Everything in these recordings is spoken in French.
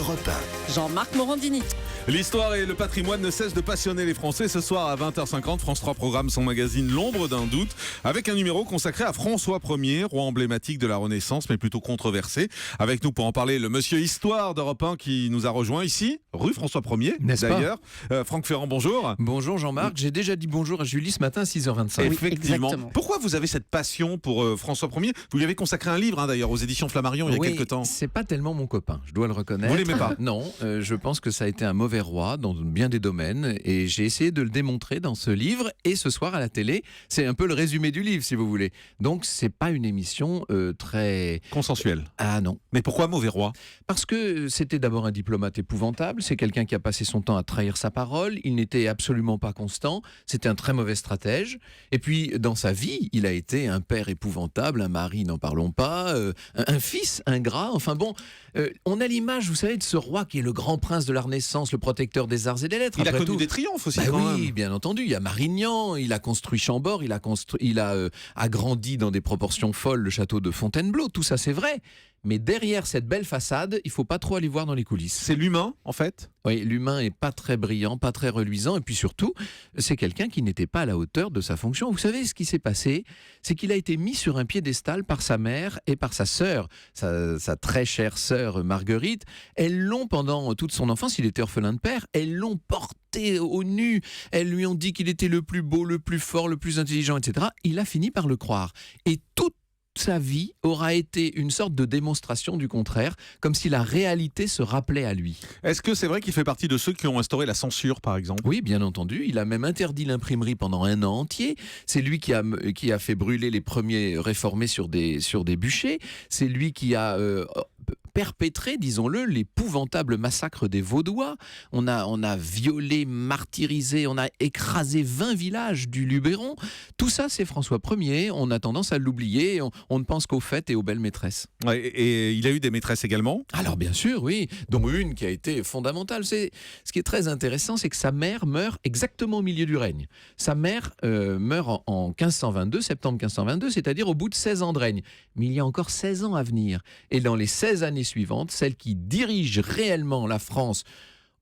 Europe 1. Jean-Marc Morandini. L'histoire et le patrimoine ne cessent de passionner les Français. Ce soir à 20h50, France 3 programme son magazine L'ombre d'un doute avec un numéro consacré à François Ier, roi emblématique de la Renaissance mais plutôt controversé. Avec nous pour en parler, le monsieur Histoire d'Europe 1 qui nous a rejoint ici, rue François Ier, d'ailleurs. Franck Ferrand, bonjour. Bonjour Jean-Marc, j'ai déjà dit bonjour à Julie ce matin à 6h25. Oui, Effectivement. exactement. Pourquoi vous avez cette passion pour François Ier? Vous lui avez consacré un livre d'ailleurs aux éditions Flammarion il y a quelques temps. C'est pas tellement mon copain, je dois le reconnaître. Vous l'aimez pas? Non, je pense que ça a été un mauvais roi dans bien des domaines et j'ai essayé de le démontrer dans ce livre et ce soir à la télé. C'est un peu le résumé du livre si vous voulez. Donc c'est pas une émission très... Consensuelle. Ah non. Mais pourquoi mauvais roi? Parce que c'était d'abord un diplomate épouvantable, c'est quelqu'un qui a passé son temps à trahir sa parole, il n'était absolument pas constant, c'était un très mauvais stratège, et puis dans sa vie, il a été un père épouvantable, un mari, n'en parlons pas, un fils ingrat, enfin bon, on a l'image, vous savez, de ce roi qui est le grand prince de la Renaissance, le protecteur des arts et des lettres. Il a Après connu tout, des triomphes aussi bah quand oui, même. bien entendu, il y a Marignan, il a construit Chambord, il a agrandi dans des proportions folles le château de Fontainebleau, tout ça c'est vrai. Mais derrière cette belle façade, il faut pas trop aller voir dans les coulisses. C'est l'humain en fait. Oui, l'humain est pas très brillant, pas très reluisant, et puis surtout, c'est quelqu'un qui n'était pas à la hauteur de sa fonction. Vous savez ce qui s'est passé, c'est qu'il a été mis sur un piédestal par sa mère et par sa sœur, sa très chère sœur Marguerite. Elles l'ont pendant toute son enfance, il était orphelin de père, elles l'ont porté au nu, elles lui ont dit qu'il était le plus beau, le plus fort, le plus intelligent, etc. Il a fini par le croire. Et toute sa vie aura été une sorte de démonstration du contraire, comme si la réalité se rappelait à lui. Est-ce que c'est vrai qu'il fait partie de ceux qui ont instauré la censure par exemple? Oui, bien entendu. Il a même interdit l'imprimerie pendant un an entier. C'est lui qui a fait brûler les premiers réformés sur des bûchers. C'est lui qui a perpétré, disons-le, l'épouvantable massacre des Vaudois. On a violé, martyrisé, on a écrasé 20 villages du Luberon. Tout ça, c'est François Ier. On a tendance à l'oublier. On ne pense qu'aux fêtes et aux belles maîtresses. Ouais, et il a eu des maîtresses également? Alors bien sûr, oui, dont une qui a été fondamentale. Ce qui est très intéressant, c'est que sa mère meurt exactement au milieu du règne. Sa mère meurt en 1522, septembre 1522, c'est-à-dire au bout de 16 ans de règne. Mais il y a encore 16 ans à venir. Et dans les 16 années suivantes, celle qui dirige réellement la France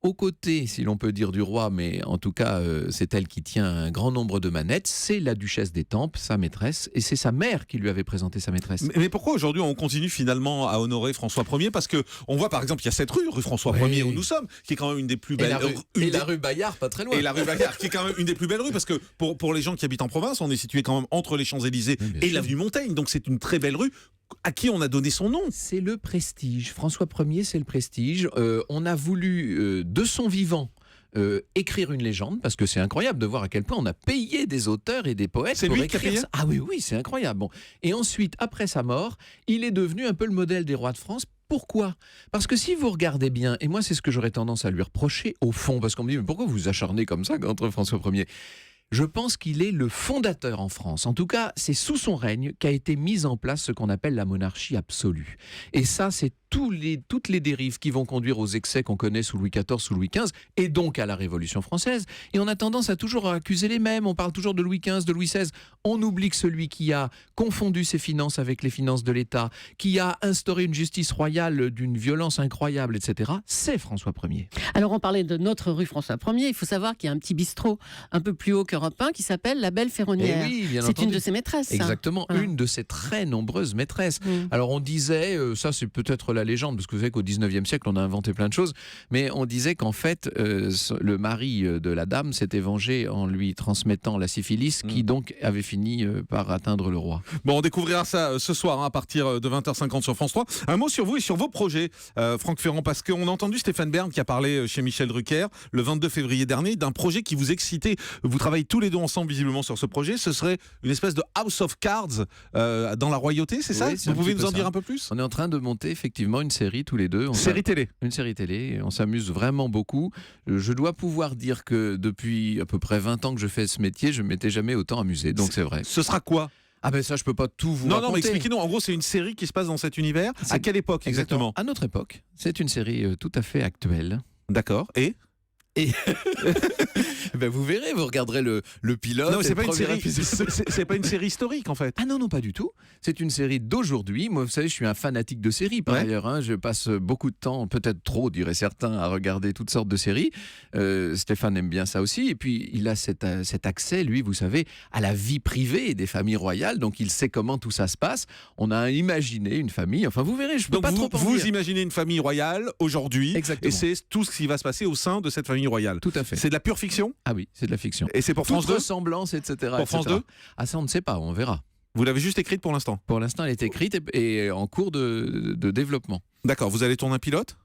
aux côtés, si l'on peut dire, du roi, mais en tout cas, c'est elle qui tient un grand nombre de manettes, c'est la duchesse d'Étampes, sa maîtresse, et c'est sa mère qui lui avait présenté sa maîtresse. Mais pourquoi aujourd'hui on continue finalement à honorer François Ier? Parce que on voit par exemple il y a cette rue François Oui. Ier où nous sommes, qui est quand même une des plus Et belles la rue Bayard, pas très loin. Et la rue Bayard, qui est quand même une des plus belles rues, parce que pour les gens qui habitent en province, on est situé quand même entre les Champs-Élysées Oui, bien et sûr. l'avenue Montaigne, donc c'est une très belle rue à qui on a donné son nom. C'est le prestige. François Ier, c'est le prestige. On a voulu, de son vivant, écrire une légende, parce que c'est incroyable de voir à quel point on a payé des auteurs et des poètes C'est pour lui qui a écrire payé ça. Ah oui, c'est incroyable. Bon. Et ensuite, après sa mort, il est devenu un peu le modèle des rois de France. Pourquoi? Parce que si vous regardez bien, et moi c'est ce que j'aurais tendance à lui reprocher au fond, parce qu'on me dit, mais pourquoi vous vous acharnez comme ça contre François Ier? Je pense qu'il est le fondateur en France. En tout cas, c'est sous son règne qu'a été mise en place ce qu'on appelle la monarchie absolue. Et ça, c'est toutes les dérives qui vont conduire aux excès qu'on connaît sous Louis XIV, sous Louis XV, et donc à la Révolution française. Et on a tendance à toujours accuser les mêmes. On parle toujours de Louis XV, de Louis XVI. On oublie que celui qui a confondu ses finances avec les finances de l'État, qui a instauré une justice royale d'une violence incroyable, etc., c'est François Ier. Alors on parlait de notre rue François Ier. Il faut savoir qu'il y a un petit bistrot un peu plus haut qu'Europe 1 qui s'appelle La Belle Ferronnière. Eh oui, bien c'est entendu. une de ses maîtresses. ça. Exactement, Voilà. une de ses très nombreuses maîtresses. Mm. Alors on disait, ça c'est peut-être la légende, parce que vous savez qu'au 19e siècle on a inventé plein de choses, mais on disait qu'en fait le mari de la dame s'était vengé en lui transmettant la syphilis, qui donc avait fini par atteindre le roi. Bon, on découvrira ça ce soir à partir de 20h50 sur France 3. Un mot sur vous et sur vos projets, Franck Ferrand, parce qu'on a entendu Stéphane Bern qui a parlé chez Michel Drucker le 22 février dernier d'un projet qui vous excitait. Vous travaillez tous les deux ensemble visiblement sur ce projet. Ce serait une espèce de House of Cards dans la royauté, c'est ça? Oui, c'est Vous un pouvez petit nous peu en ça. dire un peu plus? On est en train de monter effectivement une série tous les deux. Série télé. Une série télé, on s'amuse vraiment beaucoup. Je dois pouvoir dire que depuis à peu près 20 ans que je fais ce métier, je ne m'étais jamais autant amusé, donc c'est vrai. Ce sera quoi? Ah ben ça, je peux pas tout vous Non, raconter. non, mais expliquez-nous. En gros, c'est une série qui se passe dans cet univers. À quelle époque exactement? À notre époque. C'est une série tout à fait actuelle. D'accord. Et Et ben vous verrez, vous regarderez le pilote. Non, et c'est le pas une premier série. épisode. C'est pas une série historique en fait. Ah non, non, pas du tout. C'est une série d'aujourd'hui. Moi, vous savez, je suis un fanatique de séries par Ouais. ailleurs. Hein. Je passe beaucoup de temps, peut-être trop, diraient certains, à regarder toutes sortes de séries. Stéphane aime bien ça aussi. Et puis, il a cet accès, lui, vous savez, à la vie privée des familles royales. Donc, il sait comment tout ça se passe. On a imaginé une famille. Enfin, vous verrez, je peux Donc pas vous, trop en vous dire. imaginez une famille royale aujourd'hui, Exactement. et c'est tout ce qui va se passer au sein de cette famille royale. Tout à fait. C'est de la pure fiction, Ah oui, c'est de la fiction. et c'est pour France Toute 2. ressemblance, etc. Pour France 2 Ah ça, on ne sait pas, on verra. Vous l'avez juste écrite pour l'instant. Pour l'instant, elle est écrite et en cours de développement. D'accord. Vous allez tourner un pilote.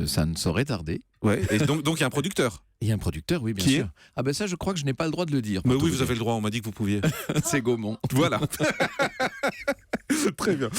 Ça ne saurait tarder. Ouais. Et donc il y a un producteur. Il y a un producteur, oui, bien Qui est sûr. Ah ben ça, je crois que je n'ai pas le droit de le dire. Mais pour oui, tout vous avez le droit. On m'a dit que vous pouviez. dire. C'est Gaumont. Voilà. Très bien.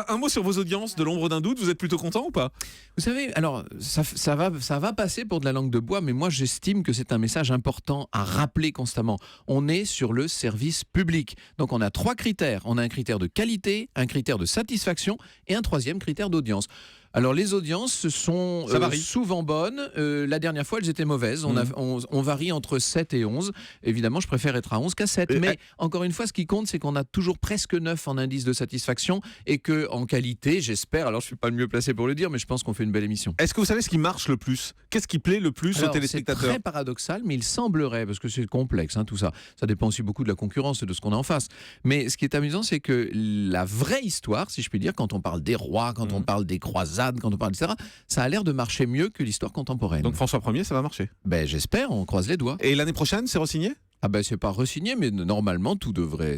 Un mot sur vos audiences de l'ombre d'un doute. Vous êtes plutôt content ou pas? Vous savez, alors ça va passer pour de la langue de bois, mais moi j'estime que c'est un message important à rappeler constamment. On est sur le service public. Donc on a 3 critères. On a un critère de qualité, un critère de satisfaction et un 3e critère d'audience. Alors les audiences sont Ça varie. souvent bonnes. La dernière fois, elles étaient mauvaises. On varie entre 7 et 11. Évidemment, je préfère être à 11 qu'à 7. Mais encore une fois, ce qui compte, c'est qu'on a toujours presque 9 en indice de satisfaction et qu'en qualité, j'espère, alors je ne suis pas le mieux placé pour le dire, mais je pense qu'on fait une belle émission. Est-ce que vous savez ce qui marche le plus? Qu'est-ce qui plaît le plus aux Alors, c'est téléspectateurs? très paradoxal, mais il semblerait, parce que c'est complexe, hein, tout ça. Ça dépend aussi beaucoup de la concurrence et de ce qu'on a en face. Mais ce qui est amusant, c'est que la vraie histoire, si je puis dire, quand on parle des rois, quand on parle des croisades, quand on parle, etc., ça a l'air de marcher mieux que l'histoire contemporaine. Donc François 1er, ça va marcher. Ben, j'espère, on croise les doigts. Et l'année prochaine, c'est re-signé? Ah ben, c'est pas re-signé, mais normalement,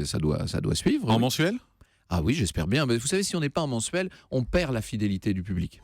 ça doit suivre. En oui. mensuel? Ah oui, j'espère bien. Mais vous savez, si on n'est pas en mensuel, on perd la fidélité du public.